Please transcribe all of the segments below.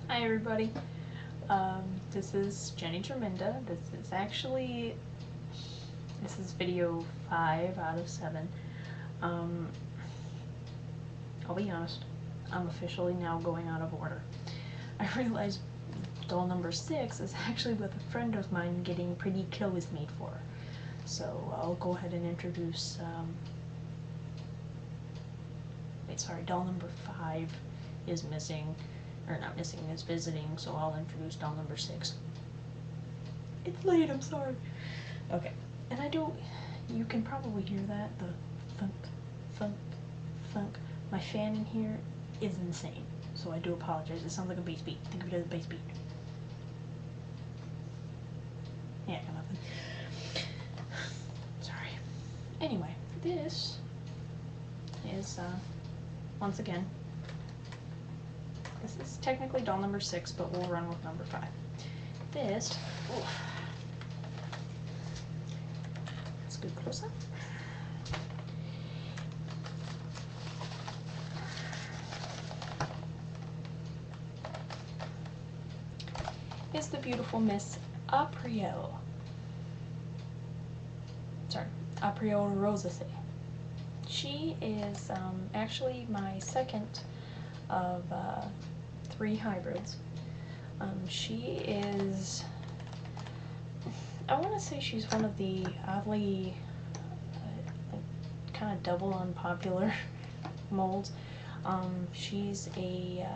Hi everybody. This is Jenny Treminda. This is video 5 out of 7. I'll be honest, I'm officially now going out of order. I realized doll number 6 is actually with a friend of mine getting pretty clothes made for her. So I'll go ahead and introduce, doll number 5 is missing. Or not missing, is visiting, so I'll introduce doll number 6. It's late, I'm sorry. Okay, and you can probably hear that, the thunk, thunk, thunk. My fan in here is insane, so I do apologize. It sounds like a bass beat. Think of it as a bass beat. Yeah, got nothing. Sorry. Anyway, this is, once again, this is technically doll number 6, but we'll run with number 5. This, let's go close up. Is the beautiful Miss Aprielle Rosacae. She is actually my second of 3 hybrids. She is, I want to say she's one of the oddly kind of double unpopular molds. She's a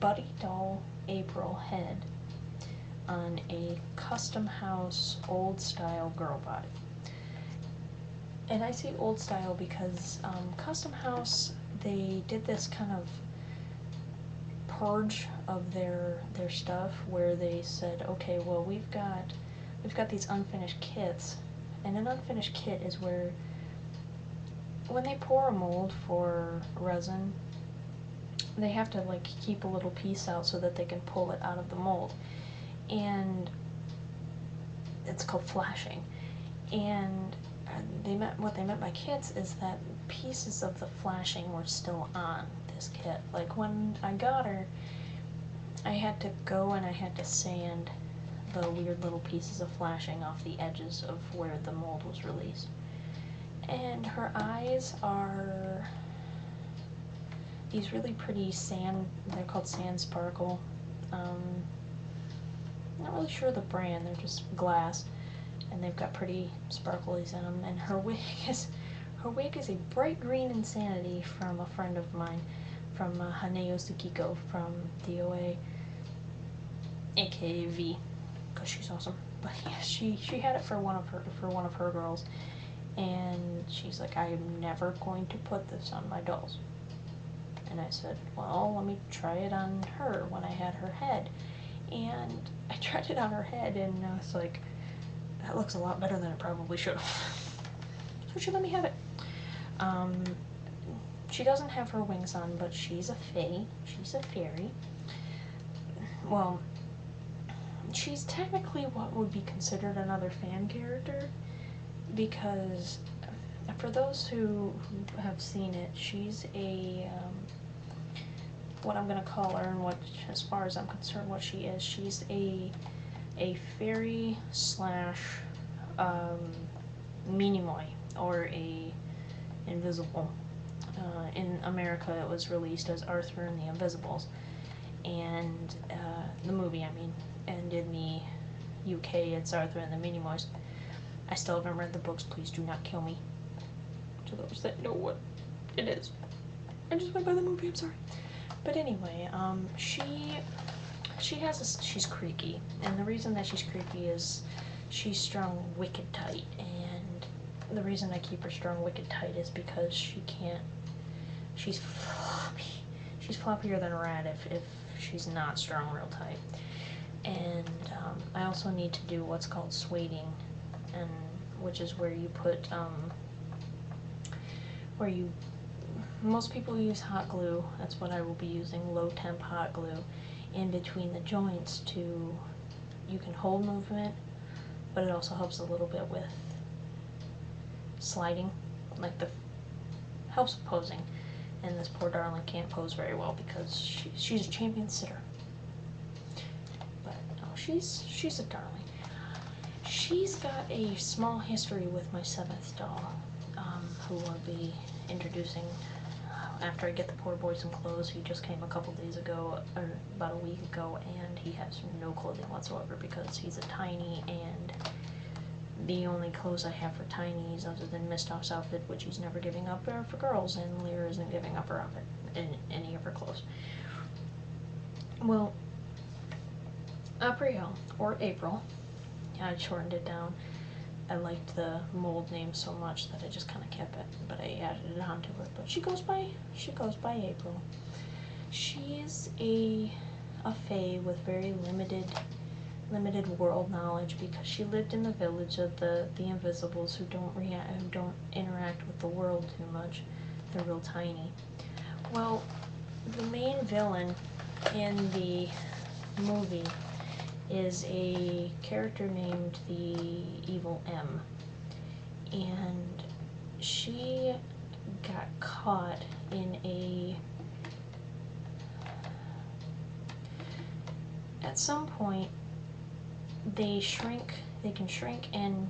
Buddydoll April head on a Customhouse old style girl body. And I say old style because Customhouse, they did this kind of purge of their stuff where they said, okay, well, we've got these unfinished kits, and an unfinished kit is where when they pour a mold for resin, they have to like keep a little piece out so that they can pull it out of the mold, and it's called flashing. And what they meant by kits is that pieces of the flashing were still on this kit. Like when I got her, I had to go and I had to sand the weird little pieces of flashing off the edges of where the mold was released. And her eyes are these really pretty they're called sand sparkle. Not really sure the brand, they're just glass. And they've got pretty sparklies in them, and her wig is a bright green insanity from a friend of mine, from Helllloooall from DOA, aka V, because she's awesome. But yeah, she had it for one of her girls, and she's like, I am never going to put this on my dolls. And I said, well, let me try it on her when I had her head. And I tried it on her head, and I was like, that looks a lot better than it probably should have. So she let me have it. She doesn't have her wings on, but she's a fae. She's a fairy. Well, she's technically what would be considered another fan character, because for those who have seen it, she's a what I'm gonna call her, and what, as far as I'm concerned, what she is, she's a fairy slash minimoy, or a invisible. In America it was released as Arthur and the Invisibles, and the movie, I mean, and in the UK it's Arthur and the Minimoys. I still haven't read the books, please do not kill me, to those that know what it is. I just went by the movie, I'm sorry. But anyway, she's creaky, and the reason that she's creaky is she's strung wicked tight, and the reason I keep her strung wicked tight is because she's floppy. She's floppier than a rat if she's not strung real tight. And I also need to do what's called sueding, and which is where you put most people use hot glue. That's what I will be using, low temp hot glue, in between the joints you can hold movement, but it also helps a little bit with sliding, like helps with posing. and this poor darling can't pose very well because she's a champion sitter. But no, she's a darling. She's got a small history with my 7th doll, who I'll be introducing after I get the poor boy some clothes. He just came a couple days ago, or about a week ago, and he has no clothing whatsoever because he's a tiny, and the only clothes I have for tinies, other than Mistoff's outfit, which he's never giving up, are for girls, and Lyra isn't giving up her outfit in any of her clothes. Well, Aprielle, or April, I shortened it down. I liked the mold name so much that I just kind of kept it, but I added it onto it. But she goes by April. She's a fae with very limited world knowledge because she lived in the village of the Invisibles, who don't interact with the world too much. They're real tiny. Well, the main villain in the movie is a character named the Evil M, and she got caught in at some point they can shrink and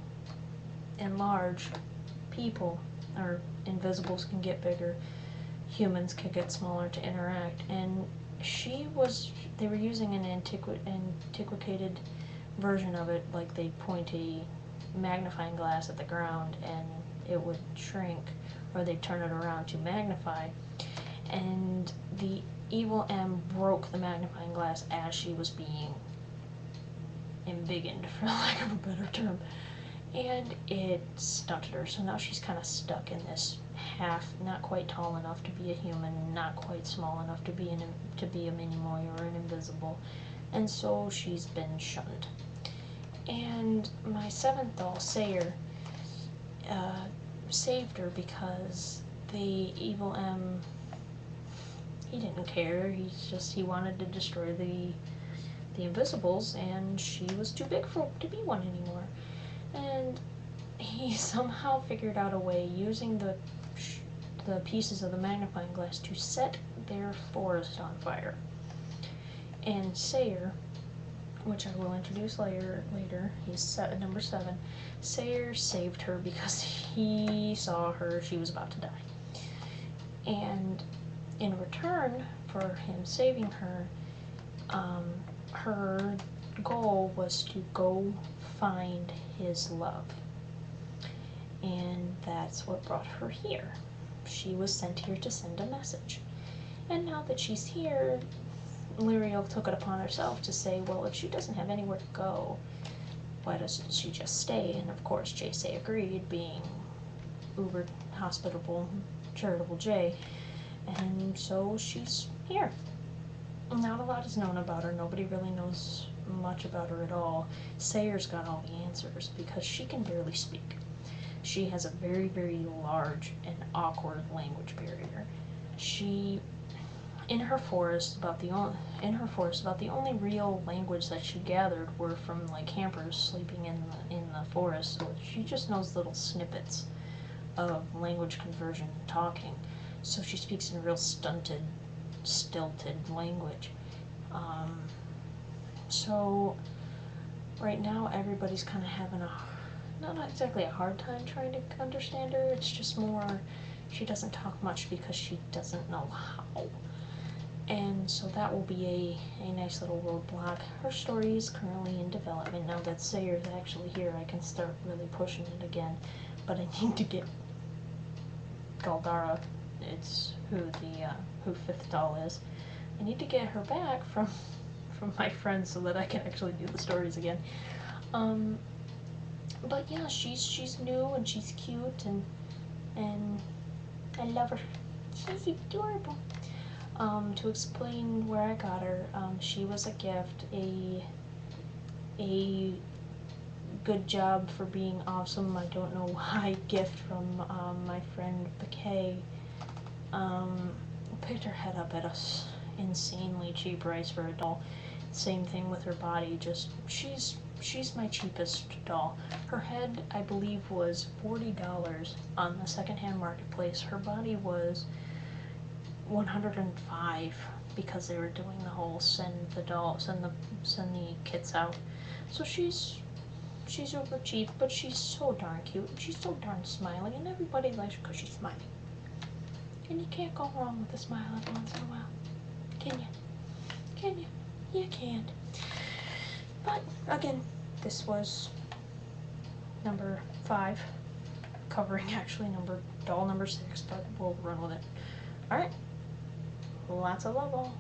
enlarge people, or invisibles can get bigger, humans can get smaller to interact, and they were using an antiquated version of it, like they'd point a magnifying glass at the ground and it would shrink, or they'd turn it around to magnify, and the Evil M broke the magnifying glass as she was being embiggened, for lack of a better term, and it stunted her, so now she's kind of stuck in this half, not quite tall enough to be a human, not quite small enough to be a mini-moy or an invisible, and so she's been shunned. And my 7th doll, Sayer, saved her because the Evil M, he didn't care, he wanted to destroy the Invisibles, and she was too big to be one anymore. And he somehow figured out a way, using the pieces of the magnifying glass, to set their forest on fire. And Sayer, which I will introduce later, he's number 7, Sayer saved her because he saw her, she was about to die. And in return for him saving her, her goal was to go find his love. And that's what brought her here. She was sent here to send a message. And now that she's here, Lyriel took it upon herself to say, well, if she doesn't have anywhere to go, why doesn't she just stay? And of course, Jay agreed, being uber hospitable, charitable Jay. And so she's here. Not a lot is known about her. Nobody really knows much about her at all. Sayer's got all the answers because she can barely speak. She has a very, very large and awkward language barrier. In her forest, about the only real language that she gathered were from like campers sleeping in the forest. So she just knows little snippets of language conversion and talking. So she speaks in real stilted language. So right now everybody's kind of having not exactly a hard time trying to understand her. It's just more she doesn't talk much because she doesn't know how. And so that will be a nice little roadblock. Her story is currently in development. Now that Sayer's actually here, I can start really pushing it again. But I need to get Galdara, it's who 5th doll is. I need to get her back from my friends so that I can actually do the stories again. But yeah, she's new and she's cute and I love her. She's adorable. To explain where I got her, she was a gift, a good job for being awesome, I don't know why, gift from my friend Bakay. Picked her head up at us insanely cheap price for a doll. Same thing with her body, just she's my cheapest doll. Her head, I believe, was $40 on the secondhand marketplace. Her body was 105 because they were doing the whole send the kits out. So she's super cheap, but she's so darn cute. She's so darn smiling, and everybody likes her because she's smiling. And you can't go wrong with a smile every once in a while, can you? Can you? You can't. But again, this was number 5, covering actually doll number 6, but we'll run with it. Alright, lots of love all.